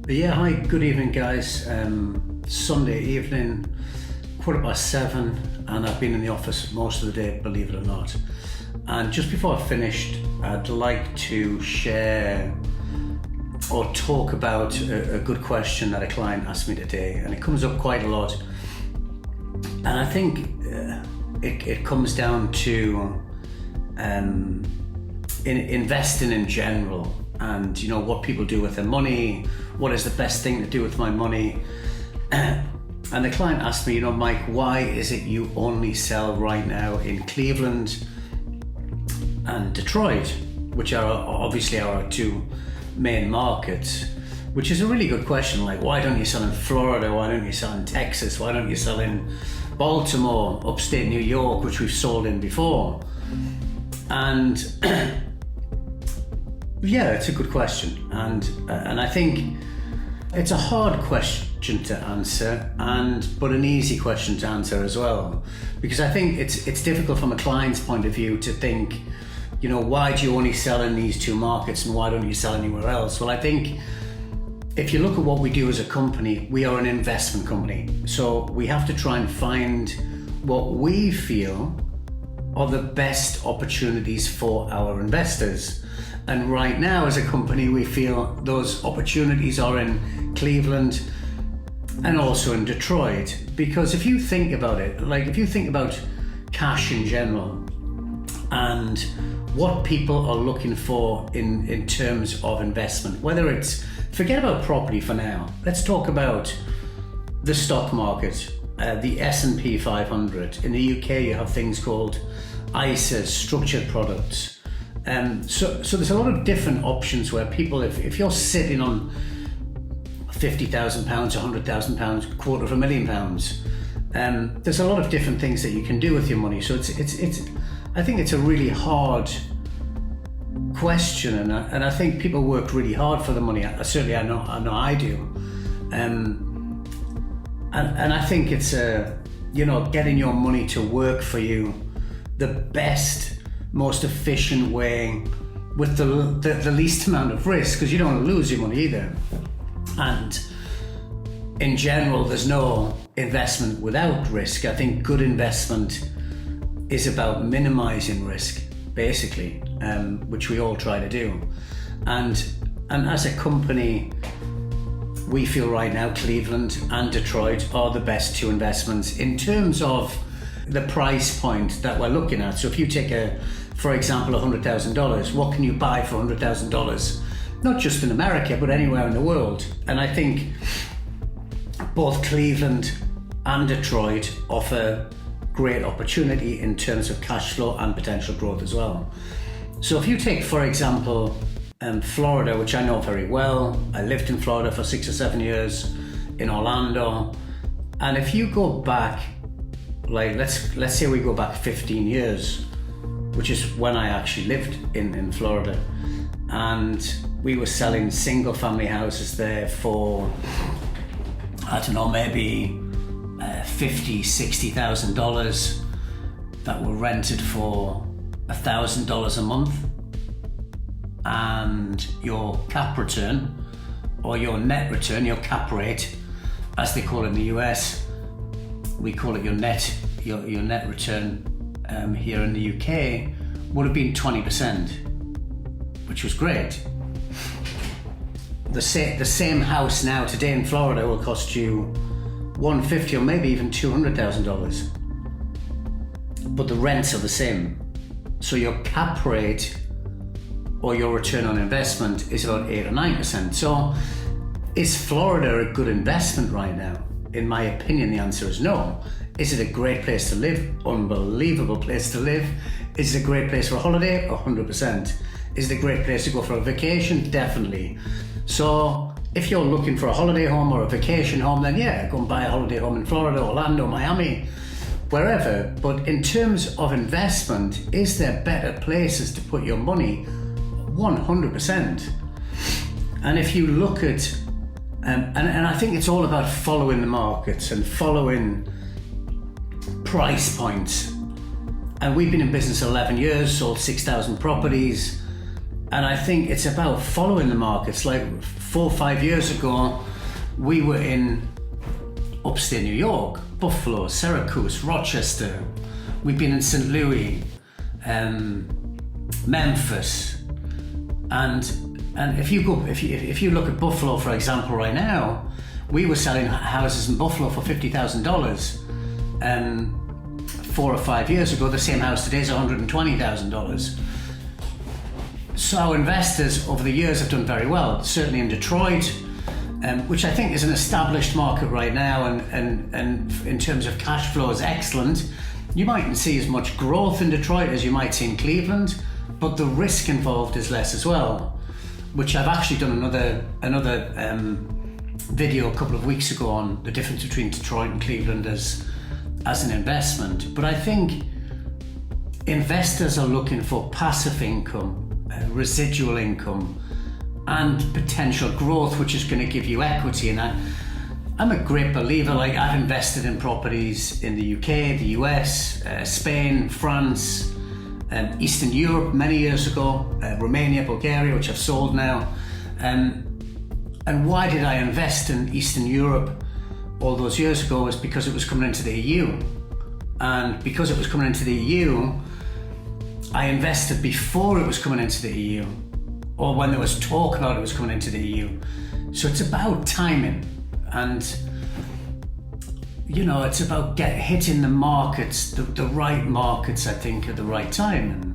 Yeah, hi, good evening, guys. Sunday evening, 7:15, and I've been in the office most of the day, believe it or not. And just before I finished, I'd like to share or talk about a good question that a client asked me today, and it comes up quite a lot. And I think it comes down to investing in general, and what people do with their money. What is the best thing to do with my money? And the client asked me, Mike, why is it you only sell right now in Cleveland and Detroit, which are obviously our two main markets? Which is a really good question. Like, why don't you sell in Florida? Why don't you sell in Texas? Why don't you sell in Baltimore, upstate New York, which we've sold in before? And yeah, it's a good question, and I think it's a hard question to answer, but an easy question to answer as well, because I think it's difficult from a client's point of view to think, why do you only sell in these two markets and why don't you sell anywhere else? Well, I think if you look at what we do as a company, we are an investment company, so we have to try and find what we feel are the best opportunities for our investors. And right now, as a company, we feel those opportunities are in Cleveland and also in Detroit. Because if you think about it, if you think about cash in general and what people are looking for in terms of investment, whether it's, forget about property for now, let's talk about the stock market, the S&P 500. In the UK, you have things called ISAs, structured products. So there's a lot of different options where people, if you're sitting on £50,000, £100,000, £250,000, there's a lot of different things that you can do with your money. So it's I think it's a really hard question, and I think people work really hard for the money. Certainly, I know I do, and I think it's getting your money to work for you the best, most efficient way with the least amount of risk, because you don't want to lose your money either. And in general, there's no investment without risk. I think good investment is about minimizing risk, basically, which we all try to do. And as a company, we feel right now Cleveland and Detroit are the best two investments in terms of the price point that we're looking at. So if you take for example, $100,000, what can you buy for $100,000? Not just in America, but anywhere in the world. And I think both Cleveland and Detroit offer great opportunity in terms of cash flow and potential growth as well. So if you take, for example, Florida, which I know very well, I lived in Florida for 6 or 7 years, in Orlando. And if you go back, let's say we go back 15 years, which is when I actually lived in Florida, and we were selling single family houses there for, I don't know, maybe $50,000, $60,000 that were rented for $1,000 a month, and your cap return, or your net return, your cap rate, as they call it in the US, we call it your net return. Here in the UK would have been 20%, which was great. The same house now today in Florida will cost you $150,000 or maybe even $200,000, but the rents are the same. So your cap rate or your return on investment is about 8 or 9%. So is Florida a good investment right now? In my opinion, the answer is no. Is it a great place to live? Unbelievable place to live. Is it a great place for a holiday? 100%. Is it a great place to go for a vacation? Definitely. So if you're looking for a holiday home or a vacation home, then yeah, go and buy a holiday home in Florida, Orlando, Miami, wherever. But in terms of investment, is there better places to put your money? 100%. And if you look at, and I think it's all about following the markets and following price points. And we've been in business 11 years, sold 6,000 properties, And I think it's about following the markets. Like 4 or 5 years ago, we were in upstate New York, Buffalo, Syracuse, Rochester. We've been in St. Louis, Memphis, and if you look at Buffalo, for example, right now, we were selling houses in Buffalo for $50,000. 4 or 5 years ago, the same house today is $120,000. So our investors over the years have done very well, certainly in Detroit, which I think is an established market right now, and in terms of cash flow is excellent. You mightn't see as much growth in Detroit as you might see in Cleveland, but the risk involved is less as well, which I've actually done another video a couple of weeks ago on the difference between Detroit and Cleveland as an investment. But I think investors are looking for passive income, residual income, and potential growth, which is going to give you equity. And I'm a great believer. Like, I've invested in properties in the UK, the US, Spain, France, Eastern Europe many years ago, Romania, Bulgaria, which I've sold now. And why did I invest in Eastern Europe all those years ago? Was because it was coming into the EU. And because it was coming into the EU, I invested before it was coming into the EU, or when there was talk about it was coming into the EU. So it's about timing, and it's about hitting the markets, the right markets, I think, at the right time. And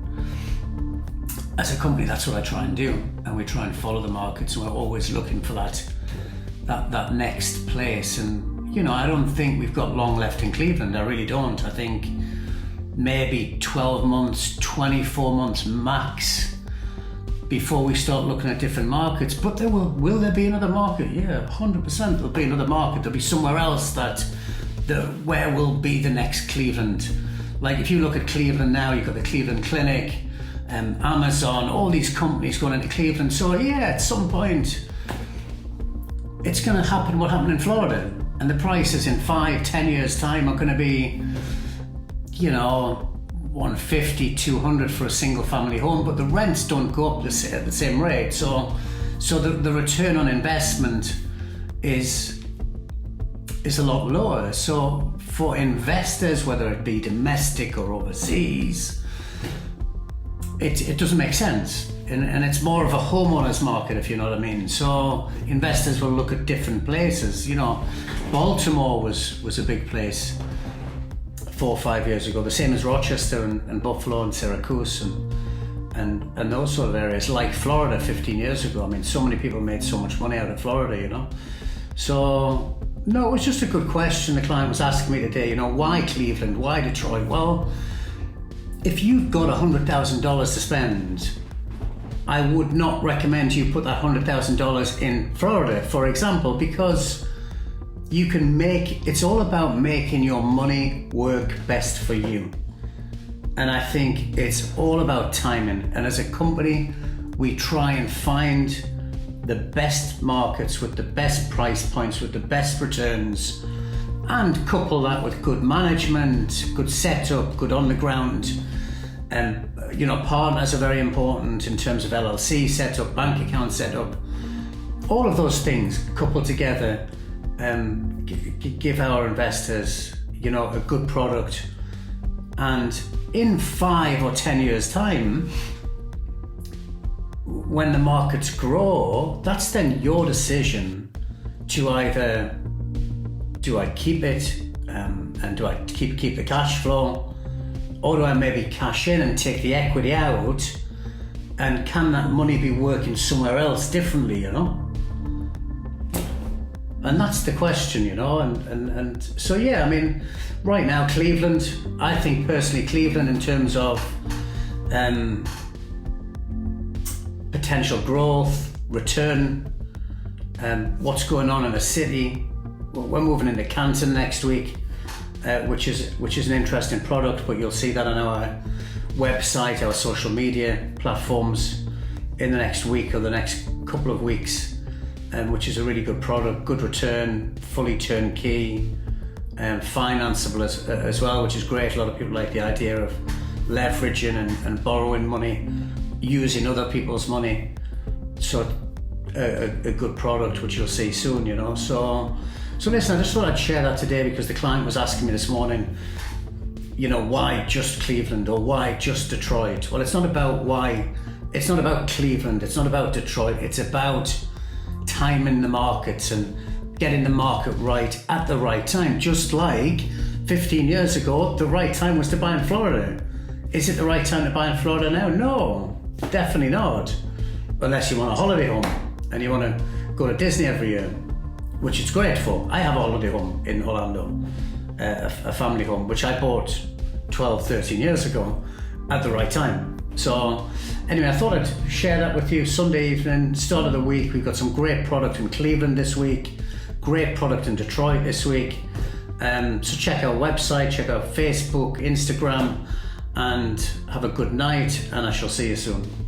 as a company, that's what I try and do, and we try and follow the markets, and we're always looking for that next place. And I don't think we've got long left in Cleveland. I really don't. I think maybe 12 months, 24 months max before we start looking at different markets. But will there be another market? Yeah, 100% there'll be another market. There'll be somewhere else where will be the next Cleveland. Like, if you look at Cleveland now, you've got the Cleveland Clinic, Amazon, all these companies going into Cleveland. So yeah, at some point it's going to happen what happened in Florida, and the prices in 5-10 years time are going to be 150, 200 for a single family home, but the rents don't go up at the same rate. So the return on investment is a lot lower. So for investors, whether it be domestic or overseas, it doesn't make sense. And it's more of a homeowner's market, if you know what I mean. So investors will look at different places. Baltimore was a big place 4 or 5 years ago, the same as Rochester and Buffalo and Syracuse and those sort of areas, like Florida 15 years ago. I mean, so many people made so much money out of Florida, So, no, it was just a good question the client was asking me today, why Cleveland, why Detroit? Well, if you've got $100,000 to spend, I would not recommend you put that $100,000 in Florida, for example, because it's all about making your money work best for you. And I think it's all about timing. And as a company, we try and find the best markets with the best price points, with the best returns, and couple that with good management, good setup, good on the ground. And partners are very important in terms of LLC setup, bank account setup. All of those things coupled together give our investors, a good product. And in 5 or 10 years' time, when the markets grow, that's then your decision to either, do I keep it and do I keep the cash flow, or do I maybe cash in and take the equity out, and can that money be working somewhere else differently, And that's the question, and so yeah, I mean, right now Cleveland, I think personally Cleveland in terms of potential growth, return, what's going on in the city. We're moving into Canton next week, which is an interesting product, but you'll see that on our website, our social media platforms in the next week or the next couple of weeks. Which is a really good product, good return, fully turnkey, financeable as well, which is great. A lot of people like the idea of leveraging and borrowing money using other people's money. So a good product, which you'll see soon, you know. So listen, I just thought I'd share that today because the client was asking me this morning, you know, why just Cleveland or why just Detroit? Well, it's not about why. It's not about Cleveland. It's not about Detroit. It's about timing the markets and getting the market right at the right time. Just like 15 years ago, the right time was to buy in Florida. Is it the right time to buy in Florida now? No, definitely not. Unless you want a holiday home and you want to go to Disney every year, which it's great for. I have a holiday home in Orlando, a family home, which I bought 12, 13 years ago at the right time. So anyway, I thought I'd share that with you. Sunday evening, start of the week. We've got some great product in Cleveland this week, great product in Detroit this week. So check our website, check out Facebook, Instagram, and have a good night, and I shall see you soon.